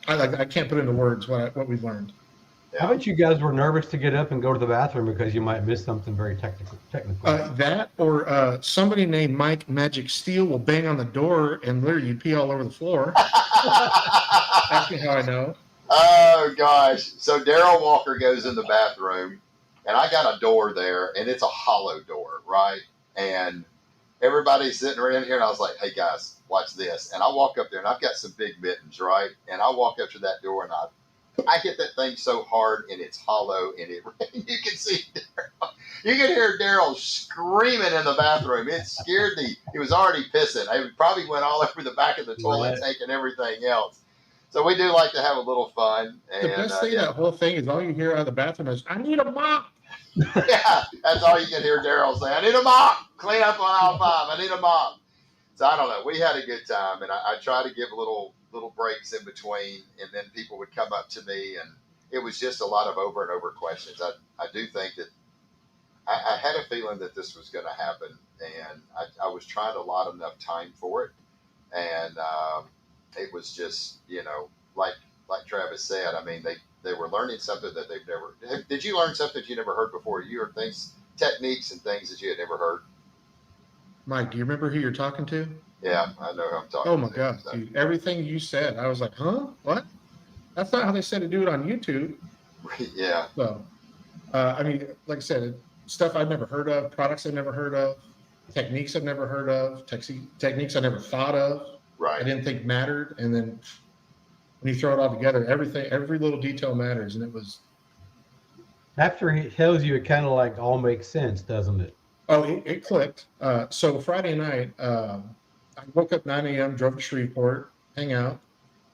I can't put into words what we've learned. Yeah. How about you guys were nervous to get up and go to the bathroom because you might miss something very technical? That or somebody named Mike Magic Steel will bang on the door and literally you'd pee all over the floor. Ask me how I know. Oh gosh! So Daryl Walker goes in the bathroom, and I got a door there, and it's a hollow door, right? And everybody's sitting around here, and I was like, "Hey guys, watch this!" And I walk up there, and I've got some big mittens, right? And I walk up to that door, and I hit that thing so hard, and it's hollow, and you can see Daryl. You can hear Daryl screaming in the bathroom. It scared he was already pissing. It probably went all over the back of the toilet, taking everything else. So we do like to have a little fun. And, the best thing of that whole thing is all you hear out of the bathroom is, "I need a mop." Yeah, that's all you can hear Daryl say. "I need a mop. Clean up on aisle 5. I need a mop." So I don't know. We had a good time, and I try to give little breaks in between, and then people would come up to me, and it was just a lot of over and over questions. I do think that I had a feeling that this was going to happen, and I was trying to allot enough time for it, and it was just, like Travis said, I mean, they were learning something that they've never. Did you learn something that you never heard before? You heard techniques and things that you had never heard? Mike, do you remember who you're talking to? Yeah, I know who I'm talking to. Oh my God, dude, everything you said, I was like, huh? What? That's not how they said to do it on YouTube. Yeah. So, I mean, like I said, stuff I've never heard of, products I've never heard of, techniques I've never heard of, techniques I never thought of. Right. I didn't think mattered, and then when you throw it all together, every little detail matters, and it was. After he tells you, it kind of like all makes sense, doesn't it? Oh, it clicked. So Friday night, I woke up 9 a.m., drove to Shreveport, hang out,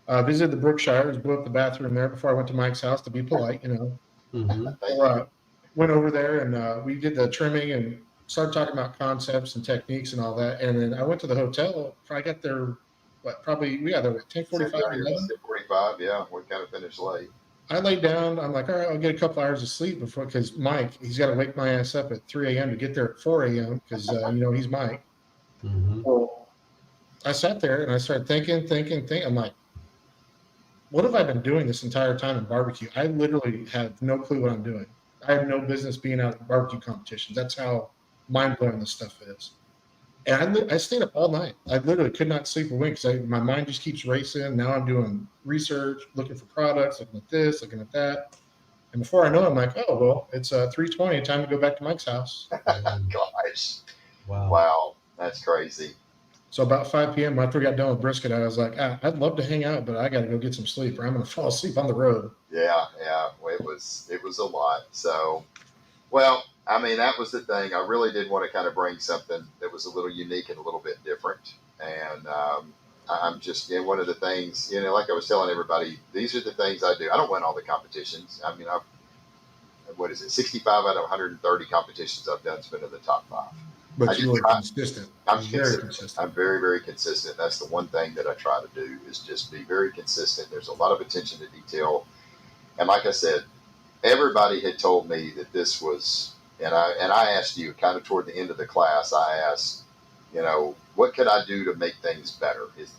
visited the Brookshires, blew up the bathroom there before I went to Mike's house to be polite, Mm-hmm. So, went over there and we did the trimming and started talking about concepts and techniques and all that. And then I went to the hotel. I got there, we got there at 10:45, 10:45, yeah. We kind of finished late. I laid down. I'm like, all right, I'll get a couple hours of sleep because Mike, he's got to wake my ass up at 3 a.m. to get there at 4 a.m. because, he's Mike. Mm-hmm. So I sat there and I started thinking. I'm like, what have I been doing this entire time in barbecue? I literally have no clue what I'm doing. I have no business being out at barbecue competitions. That's how mind-blowing this stuff is. And I stayed up all night. I literally could not sleep a wink because my mind just keeps racing. Now I'm doing research, looking for products, looking at this, looking at that. And before I know it, I'm like, oh, well, it's 3:20, time to go back to Mike's house. Gosh. Wow. That's crazy. So about 5 p.m., after we got done with brisket, I was like, I'd love to hang out, but I got to go get some sleep or I'm going to fall asleep on the road. Yeah. It was a lot. So, well, I mean, that was the thing. I really did want to kind of bring something that was a little unique and a little bit different. And I'm just, one of the things, like I was telling everybody, these are the things I do. I don't win all the competitions. I mean, 65 out of 130 competitions I've done has been in the top 5. But you are consistent. I'm very consistent. I'm very, very consistent. That's the one thing that I try to do is just be very consistent. There's a lot of attention to detail. And like I said, everybody had told me that this was, and I asked you kind of toward the end of the class, I asked, what could I do to make things better? Is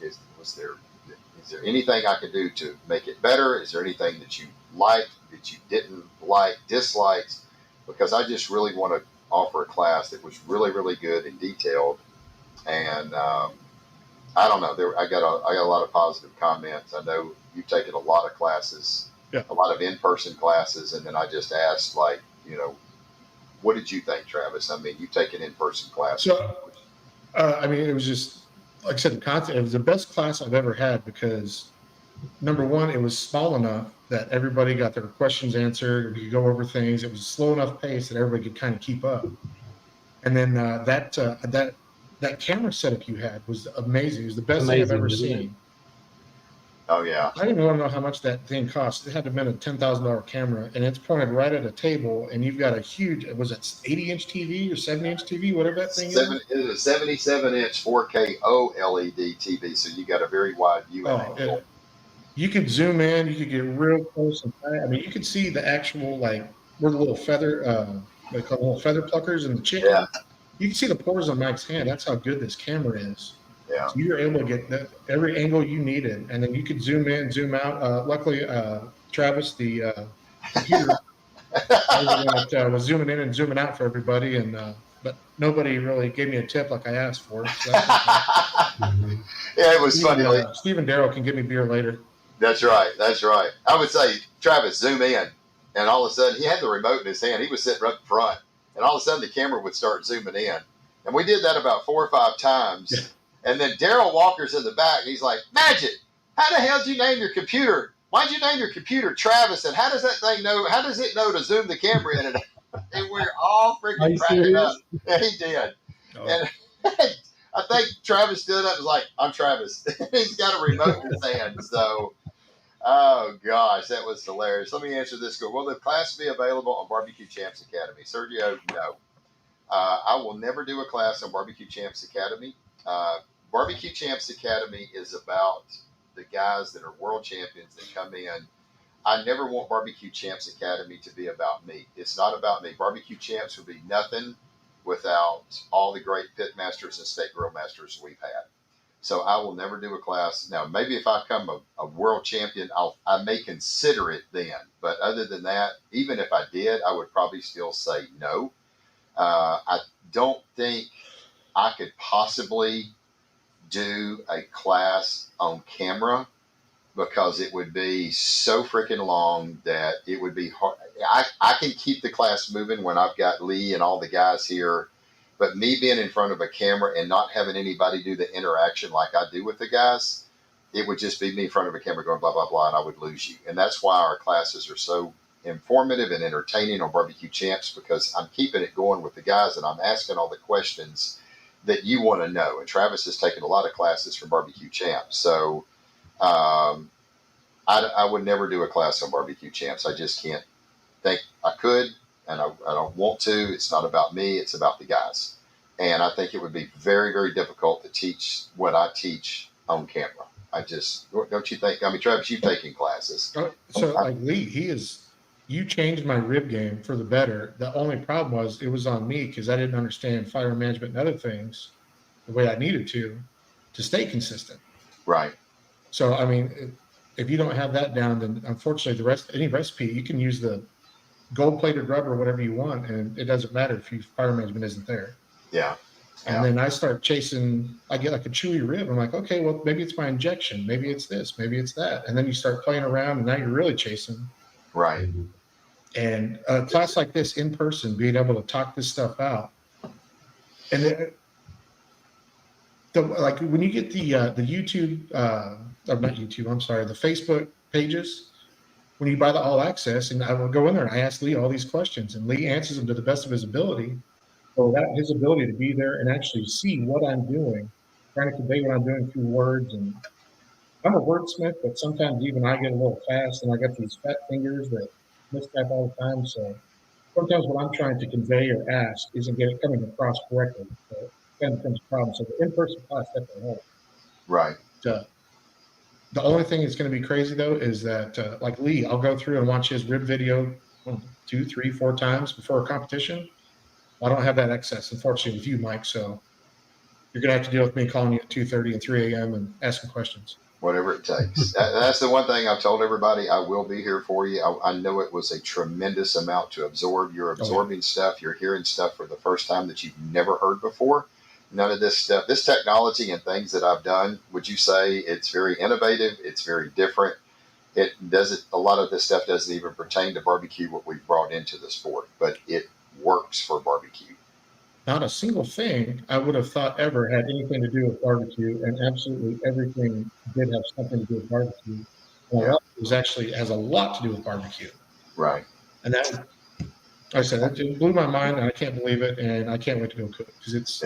there anything I could do to make it better? Is there anything that you liked, that you didn't like, disliked? Because I just really want to offer a class that was really, really good and detailed. And I don't know, I got a lot of positive comments. I know you've taken a lot of classes, a lot of in-person classes, and then I just asked, what did you think, Travis? I mean, you've taken in-person classes. So, it was just, like I said, it was the best class I've ever had because, number one, it was small enough that everybody got their questions answered. We could go over things. It was a slow enough pace that everybody could kind of keep up. And then that camera setup you had was amazing. It was the best thing I've ever seen. Oh, yeah. I didn't want to know how much that thing cost. It had to have been a $10,000 camera, and it's pointed right at a table, and you've got a huge, was it 80-inch TV or 70-inch TV, whatever that thing is? It is a 77-inch 4K OLED TV, so you got a very wide view angle. You could zoom in, you could get real close and tight. I mean, you could see the actual, where the little feather, they call them little feather pluckers in the chicken. Yeah. You can see the pores on Mike's hand. That's how good this camera is. Yeah. So you were able to get every angle you needed, and then you could zoom in, zoom out. Luckily, Travis, the computer, was zooming in and zooming out for everybody, and but nobody really gave me a tip like I asked for. So that's okay. Mhm. Yeah, it was funny. Like, Steve and Daryl can give me beer later. that's right. That's right. I would say, Travis, zoom in. And all of a sudden, he had the remote in his hand. He was sitting right in front. And all of a sudden, the camera would start zooming in. And we did that about 4 or 5 times. Yeah. And then Daryl Walker's in the back. And he's like, Magic, how the hell did you name your computer? Why'd you name your computer Travis? And how does that thing know? How does it know to zoom the camera in? And we're all Are freaking you cracking serious? up. Yeah, he did. Oh. And I think Travis stood up and was like, I'm Travis. He's got a remote in his hand. So, oh gosh, that was hilarious. Let me answer this. Will the class be available on BBQ Champs Academy? Sergio, no. I will never do a class on BBQ Champs Academy. BBQ Champs Academy is about the guys that are world champions that come in. I never want BBQ Champs Academy to be about me. It's not about me. BBQ Champs would be nothing without all the great pitmasters and state grill masters we've had. So I will never do a class. Now, maybe if I become a world champion, I may consider it then. But other than that, even if I did, I would probably still say no. I don't think I could possibly do a class on camera because it would be so freaking long that it would be hard. I can keep the class moving when I've got Lee and all the guys here, but me being in front of a camera and not having anybody do the interaction like I do with the guys, it would just be me in front of a camera going blah, blah, blah, and I would lose you. And that's why our classes are so informative and entertaining on BBQ Champs, because I'm keeping it going with the guys and I'm asking all the questions that you want to know. And Travis has taken a lot of classes from BBQ Champs. So, I would never do a class on BBQ Champs. I just can't think I could, and I don't want to. It's not about me. It's about the guys. And I think it would be very, very difficult to teach what I teach on camera. Don't you think? I mean, Travis, you've taken classes. So like Lee, you changed my rib game for the better. The only problem was it was on me because I didn't understand fire management and other things the way I needed to stay consistent. Right. So, I mean, if you don't have that down, then unfortunately any recipe, you can use the gold-plated rubber or whatever you want, and it doesn't matter if your fire management isn't there. Yeah. And then I start chasing, I get like a chewy rib. I'm like, okay, well, maybe it's my injection. Maybe it's this. Maybe it's that. And then you start playing around, and now you're really chasing. Right. And a class like this in person, being able to talk this stuff out. And like when you get the YouTube, or not YouTube, I'm sorry, the Facebook pages, when you buy the all access, and I will go in there and I ask Lee all these questions, and Lee answers them to the best of his ability. So that his ability to be there and actually see what I'm doing, trying to convey what I'm doing through words. And I'm a wordsmith, but sometimes even I get a little fast, and I got these fat fingers that mistype all the time. So sometimes what I'm trying to convey or ask isn't coming across correctly. So it kind of becomes a problem. So the in-person class definitely helps. Right. The only thing that's going to be crazy though is that like Lee, I'll go through and watch his rib video 2, 3, 4 times before a competition. I don't have that access, unfortunately, with you, Mike. So you're going to have to deal with me calling you at 2:30 and 3 a.m. and asking questions. Whatever it takes. That's the one thing I've told everybody. I will be here for you. I know it was a tremendous amount to absorb. You're absorbing stuff. You're hearing stuff for the first time that you've never heard before. None of this stuff, this technology and things that I've done, would you say it's very innovative? It's very different. A lot of this stuff doesn't even pertain to barbecue, what we've brought into the sport, but it works for barbecue. Not a single thing I would have thought ever had anything to do with barbecue, and absolutely everything did have something to do with barbecue. Well, it actually has a lot to do with barbecue. Right. And that, like I said, it blew my mind, and I can't believe it, and I can't wait to go cook because it's